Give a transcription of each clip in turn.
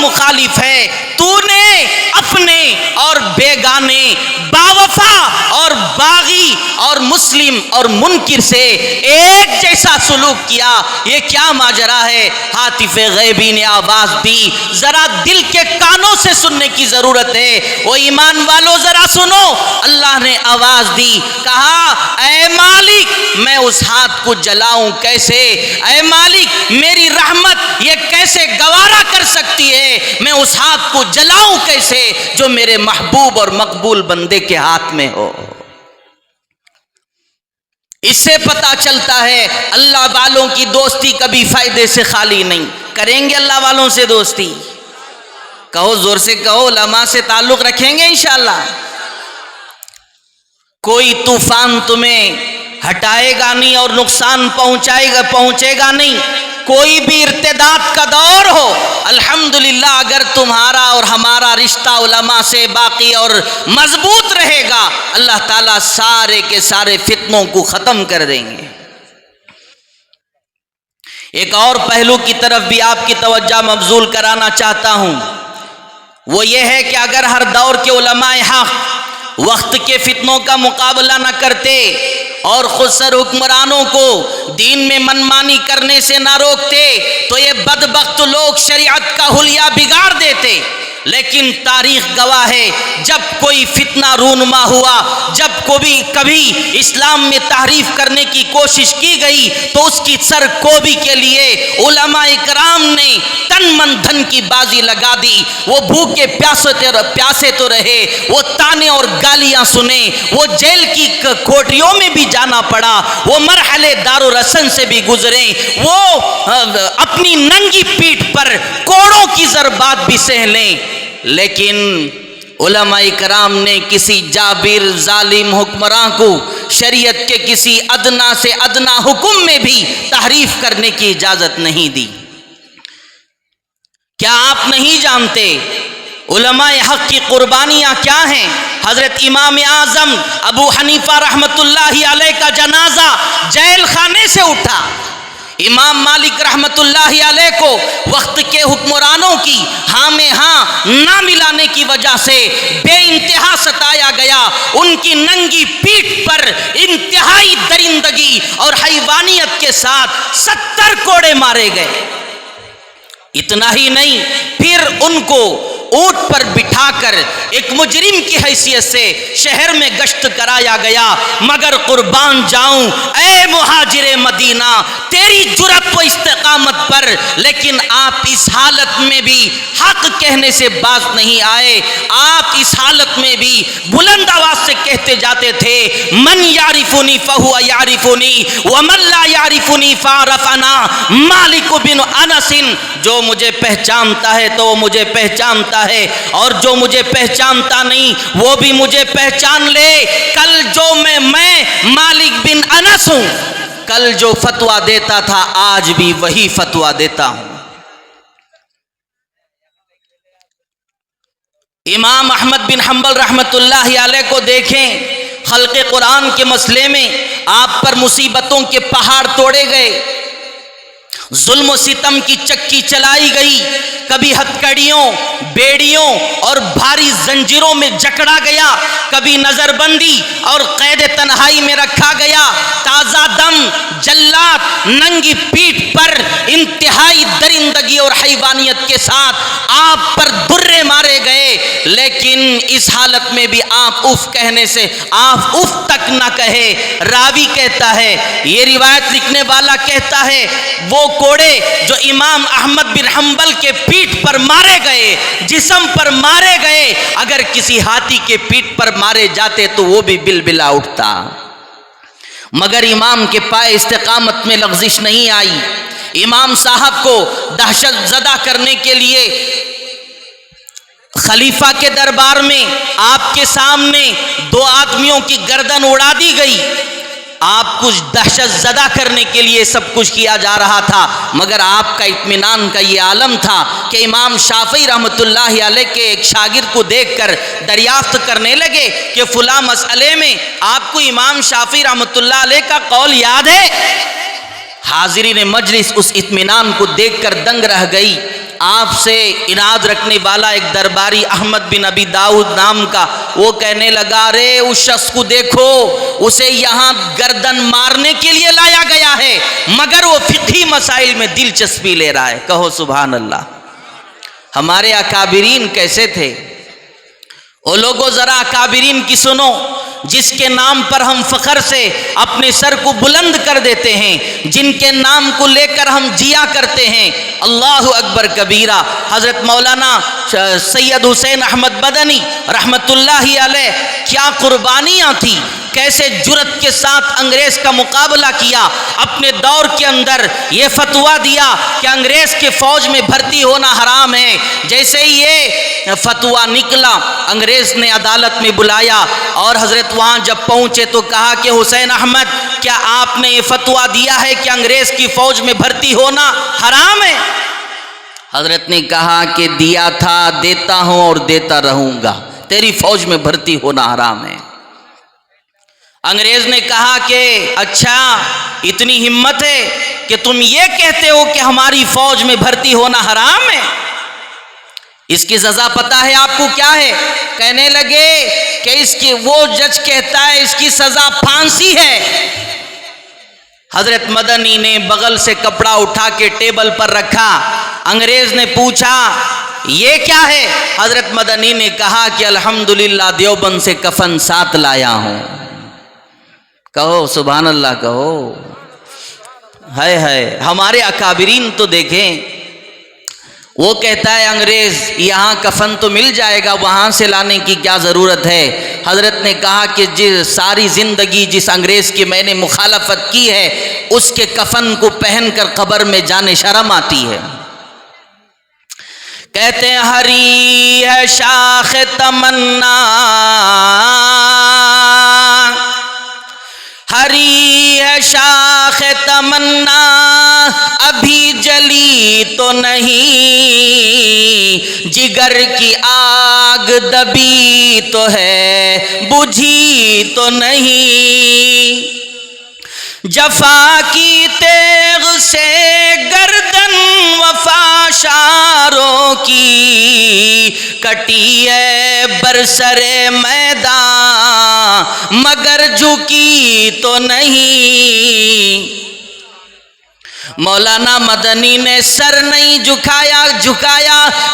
मुखालिफ है। तूने अपने और बेगाने, बावफा और बागी और मुस्लिम और मुनकिर से एक जैसा सुलूक किया। ये क्या माजरा है? हातिफे गैबी ने आवाज दी, जरा दिल के कानों से सुनने की जरूरत है। वो ईमान वालों जरा सुनो, अल्लाह ने आवाज दी, कहा ऐ मालिक मैं उस हाथ को जलाऊं कैसे? ऐ मालिक मेरी रहमत ये कैसे गवारा कर सकती है? मैं उस हाथ को जलाऊं कैसे जो मेरे महबूब और मकबूल बंदे के हाथ में हो। इससे पता चलता है अल्लाह वालों की दोस्ती कभी फायदे से खाली नहीं। करेंगे अल्लाह वालों से दोस्ती? कहो, जोर से कहो, उलमा से ताल्लुक रखेंगे इंशाअल्लाह। कोई तूफान तुम्हें हटाएगा नहीं और नुकसान पहुंचेगा नहीं। कोई भी इर्तिदाद का दौर हो, अल्हम्दुलिल्लाह अगर तुम्हारा और हमारा रिश्ता उलमा से बाकी और मजबूत रहेगा, अल्लाह ताला सारे के सारे फितनों को खत्म कर देंगे। एक और पहलू की तरफ भी आपकी तवज्जो मबजूल कराना चाहता हूं, वो ये है कि अगर हर दौर के उलमाए हक वक्त के फितनों का मुकाबला न करते और खुद सर हुक्मरानों को दीन में मनमानी करने से ना रोकते, तो ये बदबख्त लोग शरीयत का हुलिया बिगाड़ देते। लेकिन तारीख गवाह है, जब कोई फितना रूनुमा हुआ, जब कभी इस्लाम में तहरीफ करने की कोशिश की गई, तो उसकी सरकोबी के लिए उलमा इकराम ने तन मन धन की बाजी लगा दी। वो भूखे प्यासे तो रहे, वो ताने और गालियां सुने, वो जेल की कोठरियों में भी जाना पड़ा, वो मरहले दारो रसन से भी गुजरे, वो अपनी नंगी पीठ पर कोड़ों की जरबात भी सह लें। लेकिन उलमा इकराम ने किसी जाबिर जालिम हुक्मरान को शरीयत के किसी अदना से अदना हुक्म में भी तहरीफ करने की इजाजत नहीं दी। क्या आप नहीं जानते उलमाए हक की कुर्बानियां क्या हैं? हजरत इमाम आजम अबू हनीफा रहमतुल्लाहि अलैह का जनाजा जेल खाने से उठा। इमाम मालिक रहमतुल्लाहि अलैह को वक्त के हुक्मरानों की हाँ में हाँ ना मिलाने की वजह से बेइंतहा सताया गया। उनकी नंगी पीठ पर इंतहाई दरिंदगी और हैवानियत के साथ 70 कोड़े मारे गए। इतना ही नहीं, फिर उनको ऊंट पर बिठाकर एक मुजरिम की हैसियत से शहर में गश्त कराया गया। मगर कुर्बान जाऊं ऐ मुहाजिरे मदीना तेरी जुरत व इस्तेकामत पर, लेकिन आप इस हालत में भी हक कहने से बाज नहीं आए। आप इस हालत में भी बुलंद आवाज से कहते जाते थे, मन यारिफुनी फहुवा यारिफुनी व मन ला यारिफुनी फारफना मालिक बिन अनसिन। जो मुझे पहचानता है तो वो मुझे पहचानता है, और जो मुझे पहचानता नहीं वो भी मुझे पहचान ले। कल जो मैं मालिक बिन अनस हूं, कल जो फतवा देता था आज भी वही फतवा देता हूं। इमाम अहमद बिन हंबल रहमतुल्लाहि अलैह को देखें, खल्क़े कुरान के मसले में आप पर मुसीबतों के पहाड़ तोड़े गए, जुल्म सितम की चक्की चलाई गई, कभी हथकड़ियों, बेड़ियों और भारी जंजीरों में जकड़ा गया, कभी नजरबंदी और कैद तन्हाई में रखा गया। ताजा दम जल्लाद नंगी पीठ पर इंतहाई दरिंदगी और हैवानियत के साथ आप पर दुर्रे मारे गए। लेकिन इस हालत में भी आप उफ कहने से आप उफ तक न कहे। रावी कहता है, ये रिवायत लिखने वाला कहता है, वो कोड़े जो इमाम अहमद बिन हंबल के पीठ पर मारे गए, जिस्म पर मारे गए, अगर किसी हाथी के पीठ पर मारे जाते तो वो भी बिलबिला उठता। मगर इमाम के पाए इस्तेकामत में लग़ज़िश नहीं आई। इमाम साहब को दहशत ज़दा करने के लिए खलीफा के दरबार में आपके सामने 2 आदमियों की गर्दन उड़ा दी गई। आप कुछ दहशत ज़दा करने के लिए सब कुछ किया जा रहा था, मगर आपका इत्मीनान का ये आलम था कि इमाम शाफ़ी रहमतुल्लाहि अलैह के एक शागिर्द को देखकर दरियाफ्त करने लगे कि फ़ुला मसले में आपको इमाम शाफ़ी रहमतुल्लाहि अलैह का कौल याद है? हाज़िरीन मजलिस उस इत्मीनान को देखकर दंग रह गई। आपसे इनाद रखने वाला एक दरबारी अहमद बिन अबी दाऊद नाम का, वो कहने लगा, अरे उस शख्स को देखो, उसे यहाँ गर्दन मारने के लिए लाया गया है, मगर वो फिक़ही मसाइल में दिलचस्पी ले रहा है। कहो सुभान अल्लाह। हमारे अकाबिरीन कैसे थे? ओ लोगों, जरा अकाबिरीन की सुनो, जिसके नाम पर हम फ़ख्र से अपने सर को बुलंद कर देते हैं, जिनके नाम को लेकर हम जिया करते हैं। अल्लाहु अकबर कबीरा। हज़रत मौलाना सैयद हुसैन अहमद मदनी रहमतुल्लाहि अलैह, क्या कुर्बानियाँ थी, कैसे जुर्रत के साथ अंग्रेज़ का मुकाबला किया। अपने दौर के अंदर ये फतवा दिया कि अंग्रेज़ के फ़ौज में भर्ती होना हराम है। जैसे ही ये फतवा निकला, अंग्रेज़ ने अदालत में बुलाया और हज़रत वहाँ जब पहुँचे तो कहा कि हुसैन अहमद, क्या आपने ये फतवा दिया है कि अंग्रेज़ की फ़ौज में भर्ती होना हराम है? हज़रत ने कहा कि दिया था, देता हूँ और देता रहूँगा, तेरी फ़ौज में भर्ती होना हराम है। अंग्रेज ने कहा कि अच्छा, इतनी हिम्मत है कि तुम ये कहते हो कि हमारी फौज में भर्ती होना हराम है? इसकी सजा पता है आपको क्या है? कहने लगे कि इसकी, वो जज कहता है इसकी सजा फांसी है। हजरत मदनी ने बगल से कपड़ा उठा के टेबल पर रखा। अंग्रेज ने पूछा ये क्या है? हजरत मदनी ने कहा कि अल्हम्दुलिल्लाह, देवबंद से कफन साथ लाया हूं। कहो सुभान अल्लाह, कहो। है हमारे अकाबिरीन तो देखें, वो कहता है अंग्रेज यहाँ कफन तो मिल जाएगा, वहाँ से लाने की क्या ज़रूरत है? हज़रत ने कहा कि जिस सारी ज़िंदगी जिस अंग्रेज़ की मैंने मुखालफत की है, उसके कफन को पहनकर कब्र में जाने शर्म आती है। कहते हैं हरी है शाख तमन्ना, हरी है शाख तमन्ना, अभी जली तो नहीं, जिगर की आग दबी तो है, बुझी तो नहीं। जफा की तेग से गर्दन वफा शारों की, कटी है बरसरे मैदान मगर झुकी तो नहीं। मौलाना मदनी ने सर नहीं झुकाया,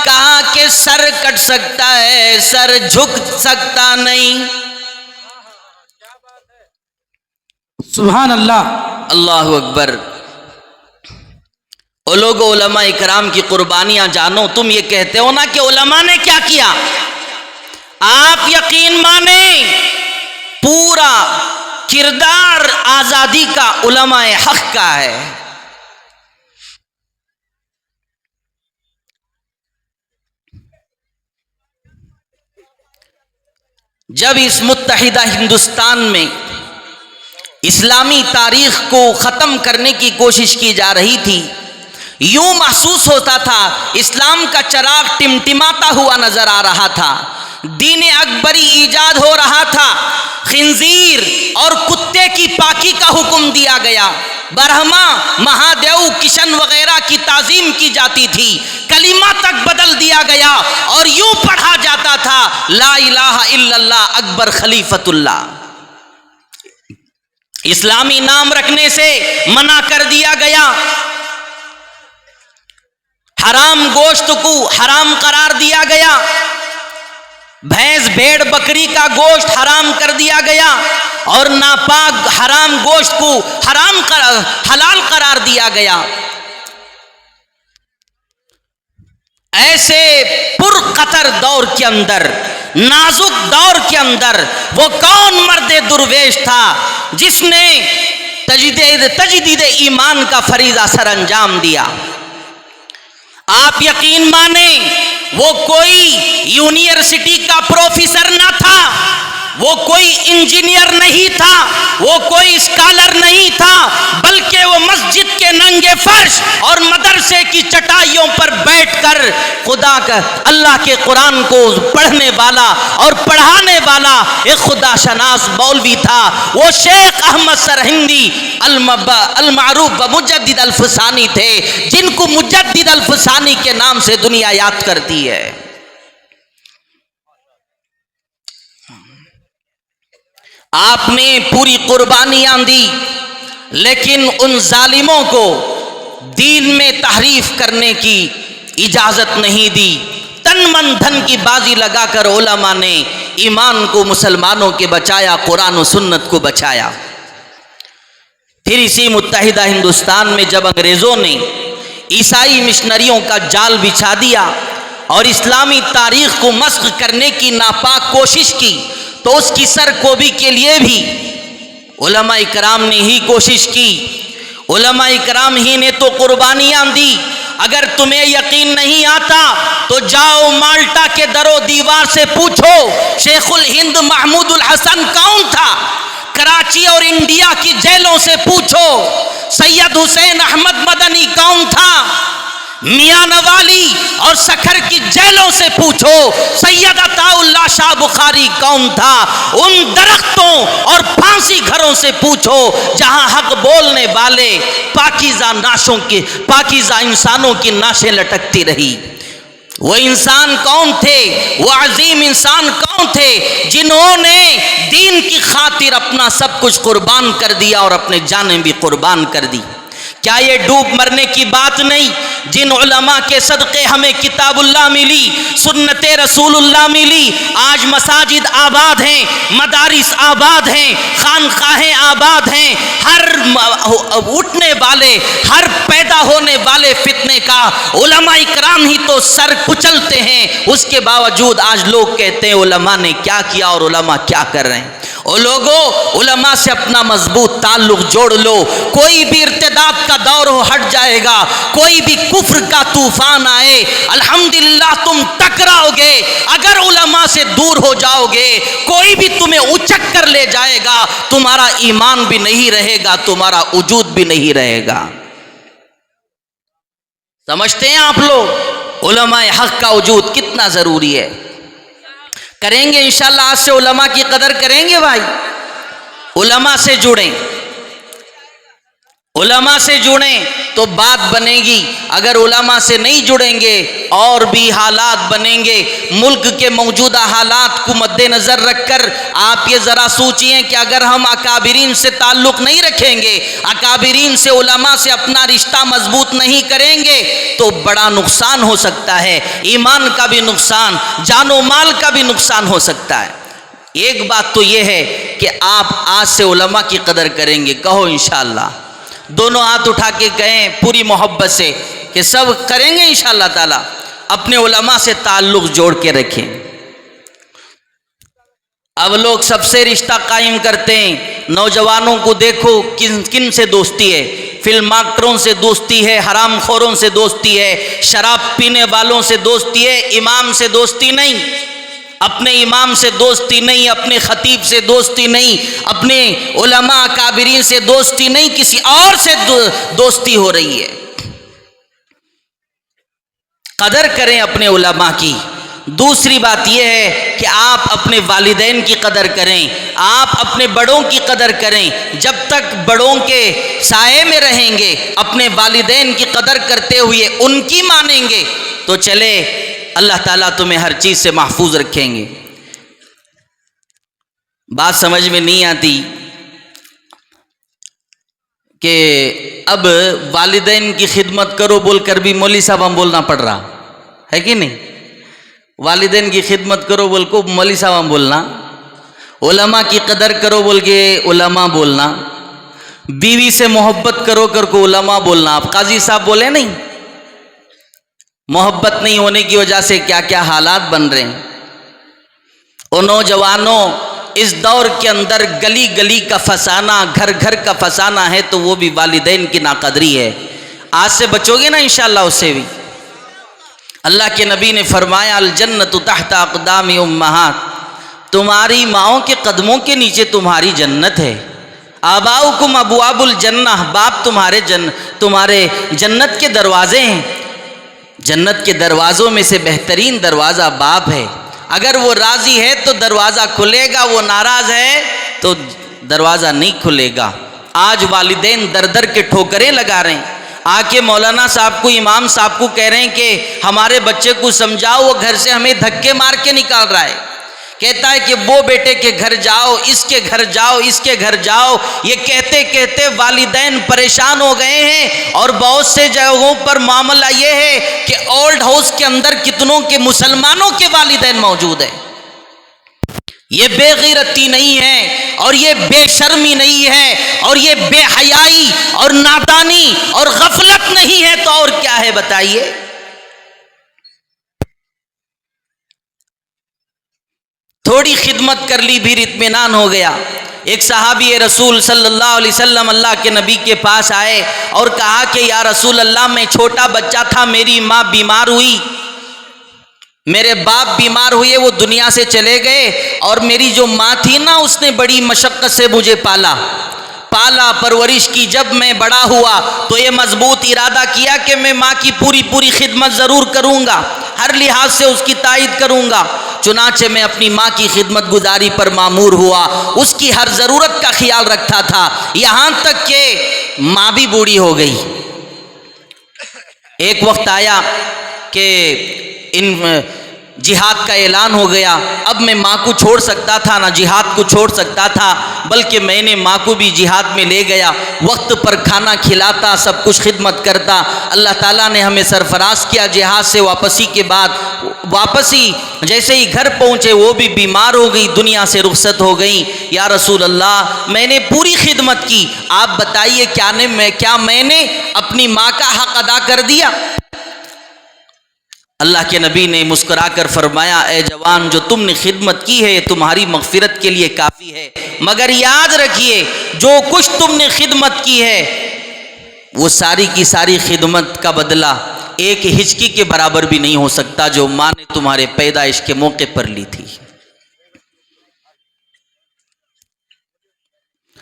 कहा कि सर कट सकता है, सर झुक सकता नहीं। सुभान अल्लाह, अल्लाहु अकबर। ओ लोगो, उलमा इकराम की कुर्बानियां जानो। तुम ये कहते हो ना कि उलमा ने क्या किया, आप यकीन माने पूरा किरदार आजादी का उलमाए हक का है। जब इस मुत्तहिदा हिंदुस्तान में इस्लामी तारीख को ख़त्म करने की कोशिश की जा रही थी, यूं महसूस होता था इस्लाम का चराग टिमटिमाता हुआ नजर आ रहा था, दीन अकबरी ईजाद हो रहा था, खिंजीर और कुत्ते की पाकी का हुक्म दिया गया, ब्रह्मा, महादेव, किशन वगैरह की ताजीम की जाती थी, कलिमा तक बदल दिया गया और यूं पढ़ा जाता था ला इलाहा इल्लल्लाह अकबर खलीफतुल्लाह। इस्लामी नाम रखने से मना कर दिया गया, हराम गोश्त को हराम करार दिया गया, भैंस भेड़ बकरी का गोश्त हराम कर दिया गया और नापाक हराम गोश्त को हलाल करार दिया गया। ऐसे पुरखतर दौर के अंदर, नाजुक दौर के अंदर वो कौन मर्दे दुर्वेश था जिसने तजदीद ईमान का फरीज़ा सर अंजाम दिया? आप यकीन माने वो कोई यूनिवर्सिटी का प्रोफेसर ना था, वो कोई इंजीनियर नहीं था, वो कोई स्कॉलर नहीं था, बल्कि वो मस्जिद के नंगे फर्श और मदरसे की चटाइयों पर बैठकर खुदा का अल्लाह के कुरान को पढ़ने वाला और पढ़ाने वाला एक खुदा शनास मौलवी था। वो शेख अहमद सरहिंदी अल-मारूफ व मुजद्दिद अल-फसानी थे, जिनको मुजद्दिद अल-फसानी के नाम से दुनिया याद करती है। आपने पूरी कुर्बानियां दी, लेकिन उन जालिमों को दीन में तहरीफ करने की इजाजत नहीं दी। तन मन धन की बाजी लगाकर उलमा ने ईमान को मुसलमानों के बचाया, कुरान और सुन्नत को बचाया। फिर इसी मुत्तहिदा हिंदुस्तान में जब अंग्रेजों ने ईसाई मिशनरियों का जाल बिछा दिया और इस्लामी तारीख को मस्ख करने की नापाक कोशिश की, तो उसकी सरकोबी के लिए भी उलमा इकराम ने ही कोशिश की। उलमा इकराम ही ने तो कुर्बानियां दी। अगर तुम्हें यकीन नहीं आता तो जाओ माल्टा के दरो दीवार से पूछो शेखुल हिंद महमूदुल हसन कौन था। कराची और इंडिया की जेलों से पूछो सैयद हुसैन अहमद मदनी कौन था। मियां नवाली और सखर की जेलों से पूछो सैयद अताउल्लाह शाह बुखारी कौन था। उन दरख्तों और फांसी घरों से पूछो जहां हक बोलने वाले पाकीज़ा इंसानों की नाशें लटकती रही। वो इंसान कौन थे, वो अजीम इंसान कौन थे जिन्होंने दीन की खातिर अपना सब कुछ कुर्बान कर दिया और अपने जानें भी कुर्बान कर दी। क्या ये डूब मरने की बात नहीं? जिन उलमा के सदक़े हमें किताबुल्लाह मिली, सुन्नते रसूलुल्लाह मिली, आज मसाजिद आबाद हैं, मदारिस आबाद हैं, खानकाहें आबाद हैं। हर उठने वाले, हर पैदा होने वाले फितने का उलमा इकराम ही तो सर कुचलते हैं। उसके बावजूद आज लोग कहते हैं उलमा ने क्या किया और उलमा क्या कर रहे हैं। ओ लोगों, उलमा से अपना मजबूत ताल्लुक जोड़ लो। कोई भी इर्तिदाद का दौर हो हट जाएगा, कोई भी कुफ्र का तूफान आए, अल्हम्दुलिल्लाह तुम टकराओगे। अगर उलमा से दूर हो जाओगे, कोई भी तुम्हें उचक कर ले जाएगा, तुम्हारा ईमान भी नहीं रहेगा, तुम्हारा वजूद भी नहीं रहेगा। समझते हैं आप लोग उलमाए हक का वजूद कितना जरूरी है। करेंगे इंशाल्लाह, आज से उलमा की कदर करेंगे भाई। उलमा से जुड़ें, उलमा से जुड़ें तो बात बनेगी। अगर उलमा से नहीं जुड़ेंगे और भी हालात बनेंगे। मुल्क के मौजूदा हालात को मद्देनज़र रखकर आप ये ज़रा सोचिए कि अगर हम अकाबिरीन से ताल्लुक़ नहीं रखेंगे, अकाबिरीन से उलमा से अपना रिश्ता मजबूत नहीं करेंगे तो बड़ा नुकसान हो सकता है। ईमान का भी नुकसान, जानो माल का भी नुकसान हो सकता है। एक बात तो ये है कि आप आज से उलमा की कदर करेंगे। कहो इंशाअल्लाह। दोनों हाथ उठा के कहें पूरी मोहब्बत से कि सब करेंगे इंशाअल्लाह ताला। अपने उलमा से ताल्लुक़ जोड़ के रखें। अब लोग सबसे रिश्ता कायम करते हैं। नौजवानों को देखो किन किन से दोस्ती है। फिल्म एक्टरों से दोस्ती है, हराम खोरों से दोस्ती है, शराब पीने वालों से दोस्ती है, इमाम से दोस्ती नहीं। अपने इमाम से दोस्ती नहीं, अपने खतीब से दोस्ती नहीं, अपने उलमा काबिरीन से दोस्ती नहीं, किसी और से दोस्ती हो रही है। कदर करें अपने उलमा की। दूसरी बात यह है कि आप अपने वालिदैन की कदर करें, आप अपने बड़ों की कदर करें। जब तक बड़ों के साए में रहेंगे, अपने वालिदैन की कदर करते हुए उनकी मानेंगे तो चले अल्लाह ताला तुम्हें हर चीज़ से महफूज रखेंगे। बात समझ में नहीं आती कि अब वालिदैन की खिदमत करो बोलकर भी मौलवी साहब हम बोलना पड़ रहा है कि नहीं। वालिदैन की खिदमत करो बोल को मौलवी साहब हम बोलना, उलमा की कदर करो बोल के उलमा बोलना, बीवी से मोहब्बत करो कर को उलमा बोलना। आप काजी साहब बोले नहीं। मोहब्बत नहीं होने की वजह से क्या क्या हालात बन रहे हैं। ओ नौजवानों, इस दौर के अंदर गली गली का फसाना, घर घर का फसाना है तो वो भी वालिदैन की नाकदरी है। आज से बचोगे ना इंशाअल्लाह उससे भी। अल्लाह के नबी ने फरमाया अल जन्नतु तहत अक़दामी उम्महात, तुम्हारी माओं के कदमों के नीचे तुम्हारी जन्नत है। आबाउकुम अबवाबुल जन्नह, बाप तुम्हारे जन्नत के दरवाजे हैं। जन्नत के दरवाज़ों में से बेहतरीन दरवाज़ा बाप है। अगर वो राज़ी है तो दरवाज़ा खुलेगा, वो नाराज़ है तो दरवाज़ा नहीं खुलेगा। आज वालिदैन दर दर के ठोकरें लगा रहे हैं, आके मौलाना साहब को, इमाम साहब को कह रहे हैं कि हमारे बच्चे को समझाओ, वो घर से हमें धक्के मार के निकाल रहा है। कहता है कि वो बेटे के घर जाओ, इसके घर जाओ, इसके घर जाओ। ये कहते कहते वालिदैन परेशान हो गए हैं। और बहुत से जगहों पर मामला ये है कि ओल्ड हाउस के अंदर कितनों के मुसलमानों के वालिदैन मौजूद हैं। ये बेगैरती नहीं है और ये बेशर्मी नहीं है और ये बेहयाई और नादानी और गफलत नहीं है तो और क्या है बताइए। थोड़ी खिदमत कर ली फिर इत्मीनान हो गया। एक सहाबी रसूल सल्लल्लाहु अलैहि वसल्लम अल्लाह के नबी के पास आए और कहा कि या रसूल अल्लाह, मैं छोटा बच्चा था, मेरी माँ बीमार हुई, मेरे बाप बीमार हुए, वो दुनिया से चले गए और मेरी जो माँ थी ना, उसने बड़ी मशक्क़त से मुझे पाला परवरिश की। जब मैं बड़ा हुआ तो ये मजबूत इरादा किया कि मैं माँ की पूरी खिदमत ज़रूर करूँगा, हर लिहाज से उसकी तायद करूँगा। चुनाचे मैं अपनी माँ की खिदमत गुजारी पर मामूर हुआ, उसकी हर ज़रूरत का ख्याल रखता था, यहाँ तक कि माँ भी बूढ़ी हो गई। एक वक्त आया कि इन जिहाद का ऐलान हो गया। अब मैं माँ को छोड़ सकता था ना जिहाद को छोड़ सकता था, बल्कि मैंने माँ को भी जिहाद में ले गया। वक्त पर खाना खिलाता, सब कुछ खिदमत करता। अल्लाह ताला ने हमें सरफराज किया। जिहाद से वापसी के बाद जैसे ही घर पहुँचे वो भी बीमार हो गई, दुनिया से रुखसत हो गई। या रसूल अल्लाह, मैंने पूरी खिदमत की, आप बताइए क्या मैंने अपनी माँ का हक अदा कर दिया? अल्लाह के नबी ने मुस्कुराकर फरमाया, ए जवान, जो तुमने खिदमत की है तुम्हारी मगफिरत के लिए काफ़ी है, मगर याद रखिए जो कुछ तुमने खिदमत की है वो सारी की सारी खिदमत का बदला एक हिचकी के बराबर भी नहीं हो सकता जो माँ ने तुम्हारे पैदाइश के मौके पर ली थी।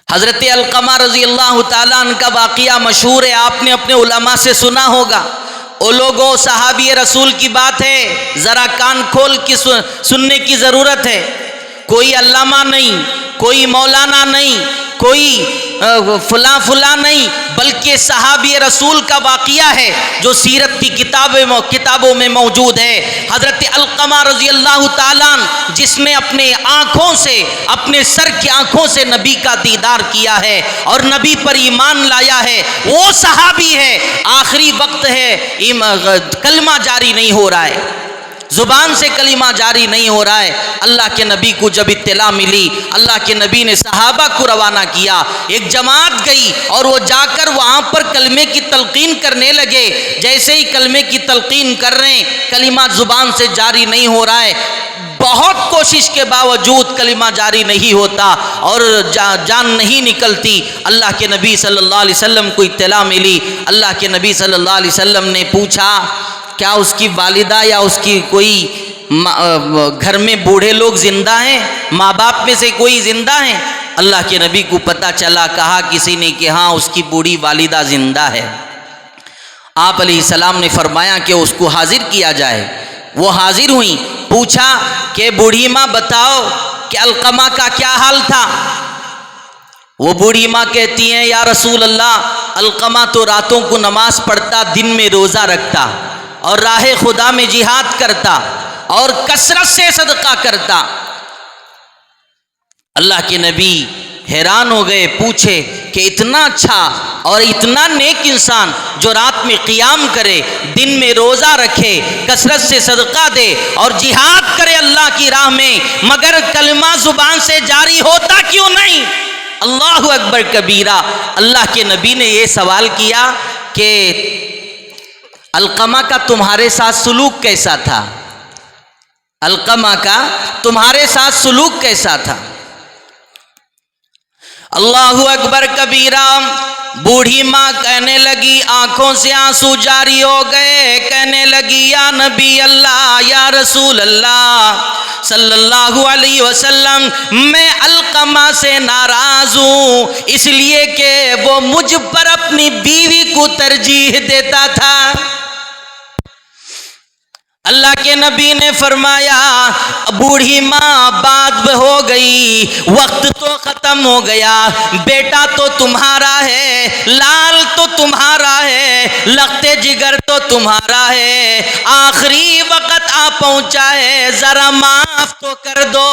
हज़रत अलक़मा रज़ी अल्लाह ताला अन्हु का वाक़िया मशहूर है, आपने अपने उलमा से सुना होगा। ओ लोगों, सहाबी रसूल की बात है, ज़रा कान खोल के सुनने की ज़रूरत है। कोई अल्लामा नहीं, कोई मौलाना नहीं, कोई फुला नहीं, बल्कि सहाबी रसूल का वाक़िया है जो सीरत की किताबों में मौजूद है। हज़रत अलक़मा रज़ी अल्लाह ताला अन्हु, जिसने अपने आँखों से, अपने सर की आँखों से नबी का दीदार किया है और नबी पर ईमान लाया है, वो सहाबी है। आखिरी वक्त है, कलमा जारी नहीं हो रहा है, ज़ुबान से कलीमा जारी नहीं हो रहा है। अल्लाह के नबी को जब इत्तला मिली, अल्लाह के नबी ने सहाबा को रवाना किया। एक जमात गई और वो जाकर वहाँ पर कलमे की तलकीन करने लगे। जैसे ही कलमे की तलकीन कर रहे हैं, कलीमा ज़ुबान से जारी नहीं हो रहा है। बहुत कोशिश के बावजूद कलीमा जारी नहीं होता और जान नहीं निकलती। अल्लाह के नबी सल्लल्लाहु अलैहि वसल्लम को इत्तला मिली। अल्लाह के नबी सल्लल्लाहु अलैहि वसल्लम ने पूछा, क्या उसकी वालिदा या उसकी कोई घर में बूढ़े लोग जिंदा हैं, माँ बाप में से कोई जिंदा हैं? अल्लाह के नबी को पता चला, कहा किसी ने कि हाँ, उसकी बूढ़ी वालिदा जिंदा है। आप अलैहिस्सलाम ने फरमाया कि उसको हाजिर किया जाए। वो हाजिर हुई। पूछा कि बूढ़ी माँ बताओ कि अलक़मा का क्या हाल था? वो बूढ़ी माँ कहती हैं, या रसूल अल्लाह, अलक़मा तो रातों को नमाज पढ़ता, दिन में रोज़ा रखता और राह खुदा में जिहाद करता और कसरत से सदका करता। अल्लाह के नबी हैरान हो गए, पूछे कि इतना अच्छा और इतना नेक इंसान जो रात में क़ियाम करे, दिन में रोज़ा रखे, कसरत से सदका दे और जिहाद करे अल्लाह की राह में, मगर कलमा ज़ुबान से जारी होता क्यों नहीं? अल्लाहु अकबर कबीरा। अल्लाह के नबी ने ये सवाल किया कि अलक़मा का तुम्हारे साथ सलूक कैसा था? अलक़मा का तुम्हारे साथ सलूक कैसा था? अल्लाहु अकबर कबीरा। बूढ़ी माँ कहने लगी, आंखों से आंसू जारी हो गए, कहने लगी, या नबी अल्लाह, या रसूल अल्लाह, सल्लल्लाहु अलैहि वसल्लम, मैं अलकमा से नाराज हूँ इसलिए कि वो मुझ पर अपनी बीवी को तरजीह देता था। अल्लाह के नबी ने फरमाया, बूढ़ी माँ बात हो गई, वक्त तो खत्म हो गया, बेटा तो तुम्हारा है, लाल तो तुम्हारा है, लगते जिगर तो तुम्हारा है, आखिरी वक्त आ पहुंचा है, जरा माफ तो कर दो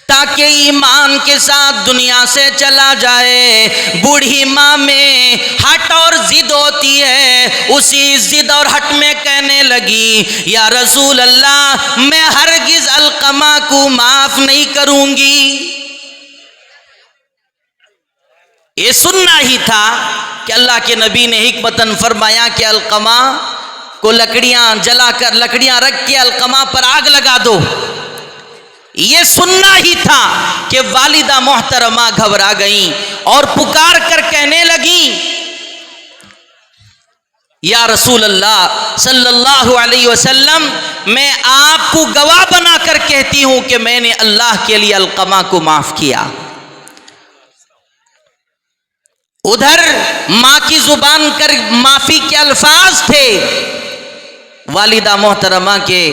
ताकि ईमान के साथ दुनिया से चला जाए। बूढ़ी माँ में हट और जिद होती है, उसी जिद और हट में कहने लगी, या रसूल अल्लाह, मैं हरगिज अलकमा को माफ नहीं करूंगी। ये सुनना ही था कि अल्लाह के नबी ने हिकमतन फरमाया कि अलकमा को लकड़ियां जलाकर, लकड़ियां रख के अलकमा पर आग लगा दो। ये सुनना ही था कि वालिदा मोहतरमा घबरा गईं और पुकार कर कहने लगी, या रसूल अल्लाह सल्लल्लाहु अलैहि वसल्लम, मैं आपको गवाह बनाकर कहती हूं कि मैंने अल्लाह के लिए अलकमा को माफ किया। उधर मां की जुबान कर माफी के अल्फाज थे, वालिदा मोहतरमा के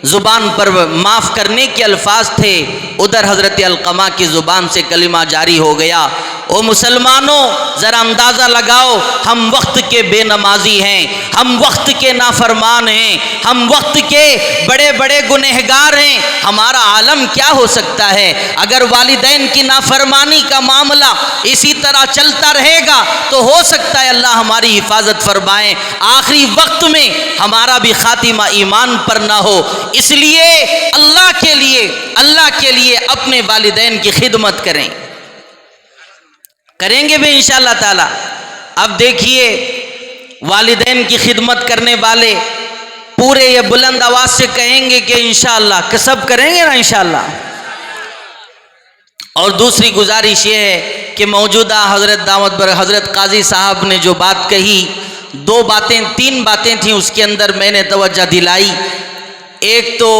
जुबान पर माफ करने के अल्फाज थे, उधर हजरत अलकमा की जुबान से कलिमा जारी हो गया। ओ मुसलमानों, जरा अंदाजा लगाओ, हम वक्त के बेनमाजी हैं, हम वक्त के नाफरमान हैं, हम वक्त के बड़े बड़े गुनहगार हैं। हमारा आलम क्या हो सकता है अगर वालिदैन की नाफरमानी का मामला इसी तरह चलता रहेगा? तो हो सकता है अल्लाह हमारी हिफाजत फरमाए, आखिरी वक्त में हमारा भी खातिमा ईमान पर ना हो। इसलिए अल्लाह के लिए अपने वालिदैन की खिदमत करें, करेंगे भी इंशाअल्लाह ताला। अब देखिए, वालिदैन की खिदमत करने वाले पूरे ये बुलंद आवाज से कहेंगे कि इंशाअल्लाह, सब करेंगे ना इंशाअल्लाह। और दूसरी गुजारिश ये है कि मौजूदा हजरत दावत बर हजरत काजी साहब ने जो बात कही, तीन बातें थी उसके अंदर मैंने तवज्जो दिलाई। एक तो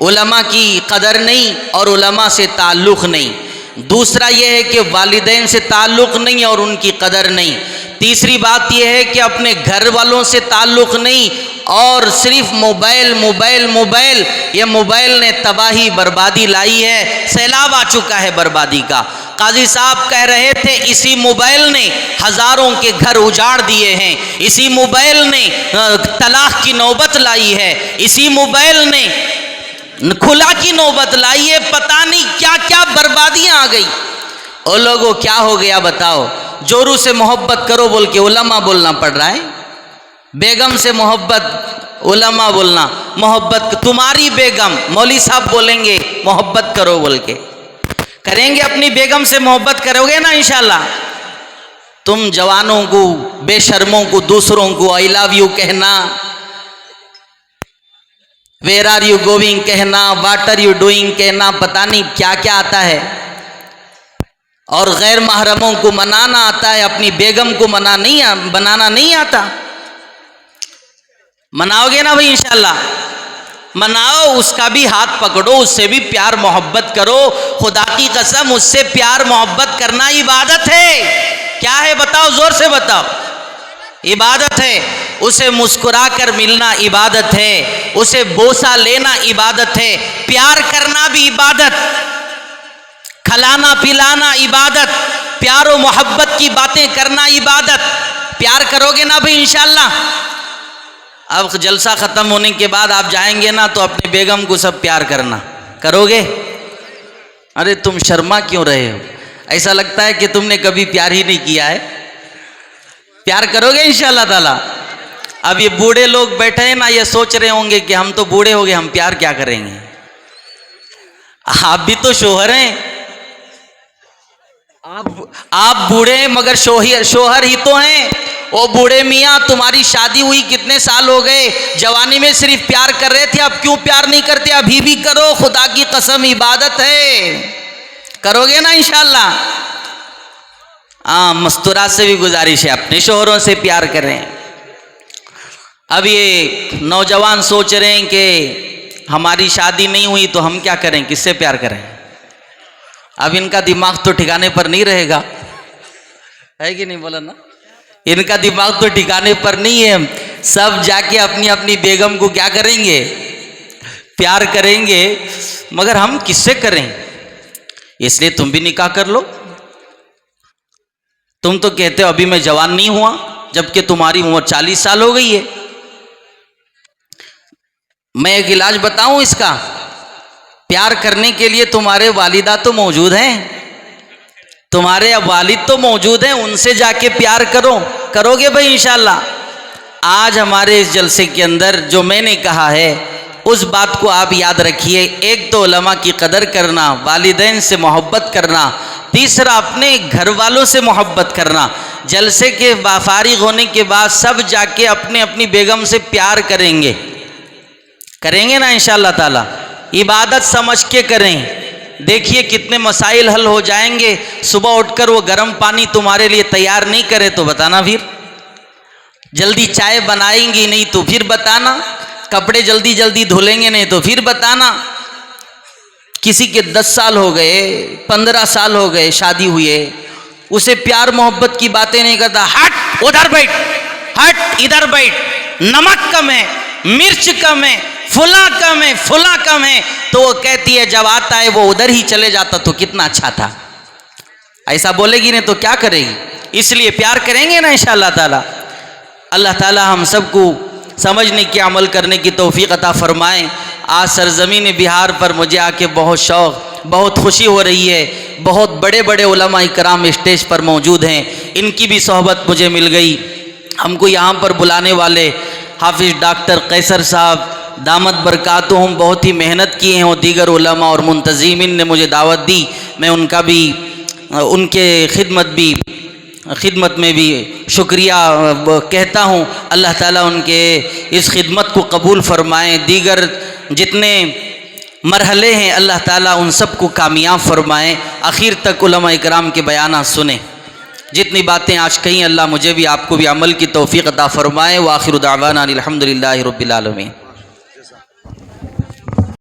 उलमा की कदर नहीं और उलमा से ताल्लुक़ नहीं, दूसरा यह है कि वालिदैन से ताल्लुक़ नहीं और उनकी कदर नहीं, तीसरी बात यह है कि अपने घर वालों से ताल्लुक़ नहीं और सिर्फ मोबाइल, ये मोबाइल ने तबाही बर्बादी लाई है, सैलाब आ चुका है बर्बादी का। काजी साहब कह रहे थे इसी मोबाइल ने हज़ारों के घर उजाड़ दिए हैं, इसी मोबाइल ने तलाक की नौबत लाई है, इसी मोबाइल ने खुला की नौबत लाई है, पता नहीं क्या क्या बर्बादियां आ गई। और लोगों क्या हो गया बताओ? जोरू से मोहब्बत करो बोल के उलमा बोलना पड़ रहा है, बेगम से मोहब्बत उलमा बोलना, मोहब्बत तुम्हारी बेगम मौली साहब बोलेंगे मोहब्बत करो बोल के, करेंगे अपनी बेगम से मोहब्बत करोगे ना इंशाल्लाह। तुम जवानों को, बेशर्मों को, दूसरों को आई लव यू कहना, वेर आर यू गोइंग कहना, वाट आर यू डूइंग कहना, पता नहीं क्या क्या आता है। और गैर महरमों को मनाना आता है, अपनी बेगम को बनाना नहीं आता। मनाओगे ना भाई इंशाल्लाह? मनाओ, उसका भी हाथ पकड़ो, उससे भी प्यार मोहब्बत करो। खुदा की कसम, उससे प्यार मोहब्बत करना इबादत है। क्या है बताओ, जोर से बताओ। इबादत है। उसे मुस्कुरा कर मिलना इबादत है, उसे बोसा लेना इबादत है, प्यार करना भी इबादत, खिलाना पिलाना इबादत, प्यारो मोहब्बत की बातें करना इबादत। प्यार करोगे ना भाई इंशाल्लाह? अब जलसा ख़त्म होने के बाद आप जाएंगे ना तो अपने बेगम को सब प्यार करना, करोगे? अरे तुम शर्मा क्यों रहे हो? ऐसा लगता है कि तुमने कभी प्यार ही नहीं किया है। प्यार करोगे इंशाल्लाह ताला? अब ये बूढ़े लोग बैठे हैं ना, ये सोच रहे होंगे कि हम तो बूढ़े हो गए, हम प्यार क्या करेंगे। आप भी तो शोहर हैं, आप बूढ़े हैं मगर शोहर ही तो हैं। ओ बूढ़े मियाँ, तुम्हारी शादी हुई कितने साल हो गए, जवानी में सिर्फ प्यार कर रहे थे, अब क्यों प्यार नहीं करते? अभी भी करो, खुदा की कसम इबादत है, करोगे ना इंशाल्लाह? हाँ, मस्तूरात से भी गुजारिश है, अपने शोहरों से प्यार करें। अब ये नौजवान सोच रहे हैं कि हमारी शादी नहीं हुई तो हम क्या करें, किससे प्यार करें? अब इनका दिमाग तो ठिकाने पर नहीं रहेगा, है कि नहीं? बोला ना, इनका दिमाग तो ठिकाने पर नहीं है। सब जाके अपनी अपनी बेगम को क्या करेंगे, प्यार करेंगे, मगर हम किससे करें? इसलिए तुम भी निकाह कर लो। तुम तो कहते हो अभी मैं जवान नहीं हुआ, जबकि तुम्हारी उम्र 40 साल हो गई है। मैं एक इलाज बताऊं इसका, प्यार करने के लिए तुम्हारे वालिदा तो मौजूद हैं, तुम्हारे अब वालिद तो मौजूद हैं, उनसे जाके प्यार करो, करोगे भाई इंशाल्लाह। आज हमारे इस जलसे के अंदर जो मैंने कहा है उस बात को आप याद रखिए। एक तो उलमा की कदर करना, वालिदैन से मोहब्बत करना, तीसरा अपने घर वालों से मोहब्बत करना। जलसे के फारिग होने के बाद सब जाके अपने अपनी बेगम से प्यार करेंगे, करेंगे ना इंशाअल्लाह ताला। इबादत समझ के करें, देखिए कितने मसाइल हल हो जाएंगे। सुबह उठकर वो गर्म पानी तुम्हारे लिए तैयार नहीं करे तो बताना, फिर जल्दी चाय बनाएंगी नहीं तो फिर बताना, कपड़े जल्दी जल्दी धुलेंगे नहीं तो फिर बताना। किसी के 10 साल हो गए, 15 साल हो गए शादी हुए, उसे प्यार मोहब्बत की बातें नहीं करता, हट उधर बैठ, हट इधर बैठ, नमक कम है, मिर्च कम है, फुला कम है, फुला कम है, तो वो कहती है जब आता है वो उधर ही चले जाता तो कितना अच्छा था। ऐसा बोलेगी नहीं तो क्या करेगी? इसलिए प्यार करेंगे ना इंशाअल्लाह ताला। अल्लाह ताला हम सबको समझने के, अमल करने की तौफीक अता फरमाएं। आज सरज़मीन बिहार पर मुझे आके बहुत शौक़, बहुत खुशी हो रही है। बहुत बड़े बड़े उलमा इकराम स्टेज पर मौजूद हैं, इनकी भी सोहबत मुझे मिल गई। हमको यहाँ पर बुलाने वाले हाफिज़ डॉक्टर कैसर साहब दामद बरकातुहुम बहुत ही मेहनत किए हैं, और दीगर उलमा और मुंतज़िमीन ने मुझे दावत दी। मैं उनका भी, उनके खिदमत में भी शुक्रिया कहता हूँ। अल्लाह ताला उनके इस खिदमत को कबूल फरमाएँ। दीगर जितने मरहले हैं अल्लाह ताला उन सब को कामयाब फरमाएँ, आखिर तक उलमा इकराम के बयान सुने। जितनी बातें आज कहीं अल्लाह मुझे भी आपको भी अमल की तौफीक अता फरमाए। व आखिर दावाना अनिल हम्दुलिल्लाहि रब्बिल आलमीन।